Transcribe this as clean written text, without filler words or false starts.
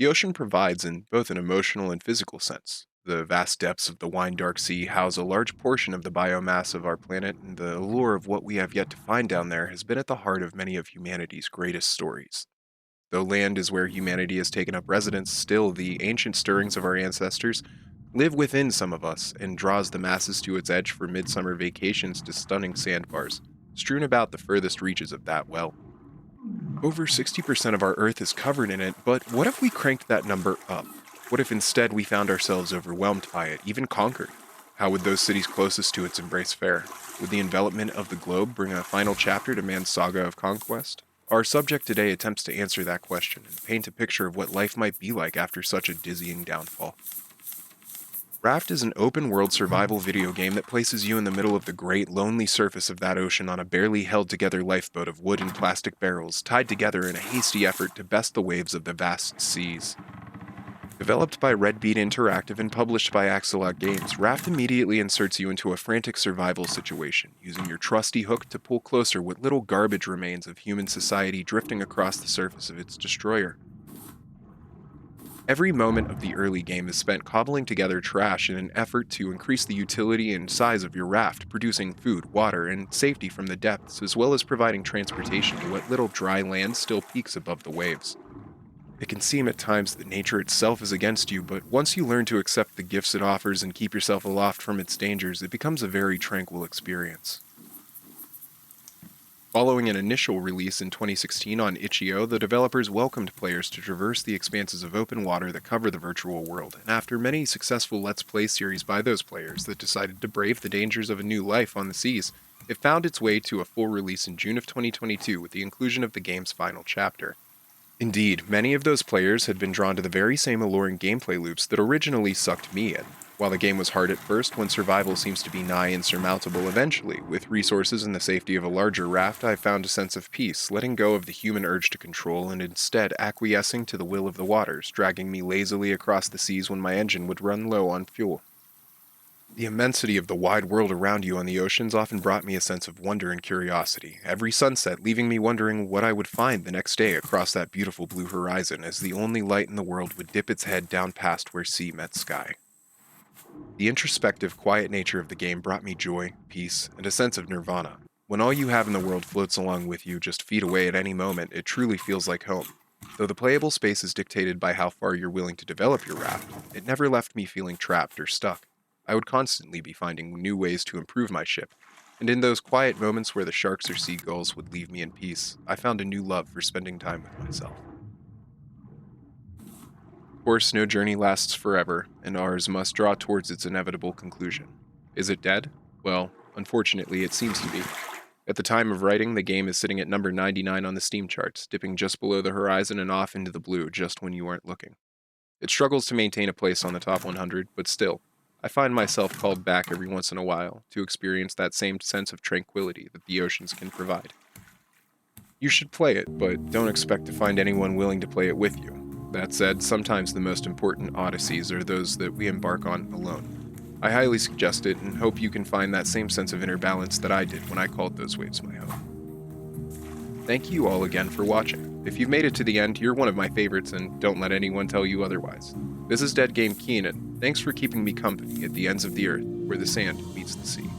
The ocean provides in both an emotional and physical sense. The vast depths of the wine dark sea house a large portion of the biomass of our planet, and the allure of what we have yet to find down there has been at the heart of many of humanity's greatest stories. Though land is where humanity has taken up residence, still the ancient stirrings of our ancestors live within some of us and draws the masses to its edge for midsummer vacations to stunning sandbars, strewn about the furthest reaches of that well. Over 60% of our Earth is covered in it, but what if we cranked that number up? What if instead we found ourselves overwhelmed by it, even conquered? How would those cities closest to its embrace fare? Would the envelopment of the globe bring a final chapter to man's saga of conquest? Our subject today attempts to answer that question and paint a picture of what life might be like after such a dizzying downfall. Raft is an open world survival video game that places you in the middle of the great, lonely surface of that ocean on a barely held together lifeboat of wood and plastic barrels tied together in a hasty effort to best the waves of the vast seas. Developed by Red Beat Interactive and published by Axolot Games, Raft immediately inserts you into a frantic survival situation, using your trusty hook to pull closer what little garbage remains of human society drifting across the surface of its destroyer. Every moment of the early game is spent cobbling together trash in an effort to increase the utility and size of your raft, producing food, water, and safety from the depths, as well as providing transportation to what little dry land still peaks above the waves. It can seem at times that nature itself is against you, but once you learn to accept the gifts it offers and keep yourself aloft from its dangers, it becomes a very tranquil experience. Following an initial release in 2016 on itch.io, the developers welcomed players to traverse the expanses of open water that cover the virtual world, and after many successful Let's Play series by those players that decided to brave the dangers of a new life on the seas, it found its way to a full release in June of 2022 with the inclusion of the game's final chapter. Indeed, many of those players had been drawn to the very same alluring gameplay loops that originally sucked me in. While the game was hard at first, when survival seems to be nigh insurmountable eventually, with resources and the safety of a larger raft, I found a sense of peace, letting go of the human urge to control and instead acquiescing to the will of the waters, dragging me lazily across the seas when my engine would run low on fuel. The immensity of the wide world around you on the oceans often brought me a sense of wonder and curiosity, every sunset leaving me wondering what I would find the next day across that beautiful blue horizon as the only light in the world would dip its head down past where sea met sky. The introspective, quiet nature of the game brought me joy, peace, and a sense of nirvana. When all you have in the world floats along with you just feet away at any moment, it truly feels like home. Though the playable space is dictated by how far you're willing to develop your raft, it never left me feeling trapped or stuck. I would constantly be finding new ways to improve my ship, and in those quiet moments where the sharks or seagulls would leave me in peace, I found a new love for spending time with myself. Of course, no journey lasts forever, and ours must draw towards its inevitable conclusion. Is it dead? Well, unfortunately, it seems to be. At the time of writing, the game is sitting at number 99 on the Steam charts, dipping just below the horizon and off into the blue just when you aren't looking. It struggles to maintain a place on the top 100, but still, I find myself called back every once in a while to experience that same sense of tranquility that the oceans can provide. You should play it, but don't expect to find anyone willing to play it with you. That said, sometimes the most important odysseys are those that we embark on alone. I highly suggest it and hope you can find that same sense of inner balance that I did when I called those waves my home. Thank you all again for watching. If you've made it to the end, you're one of my favorites and don't let anyone tell you otherwise. This is Dead Game Keenan. Thanks for keeping me company at the ends of the earth where the sand meets the sea.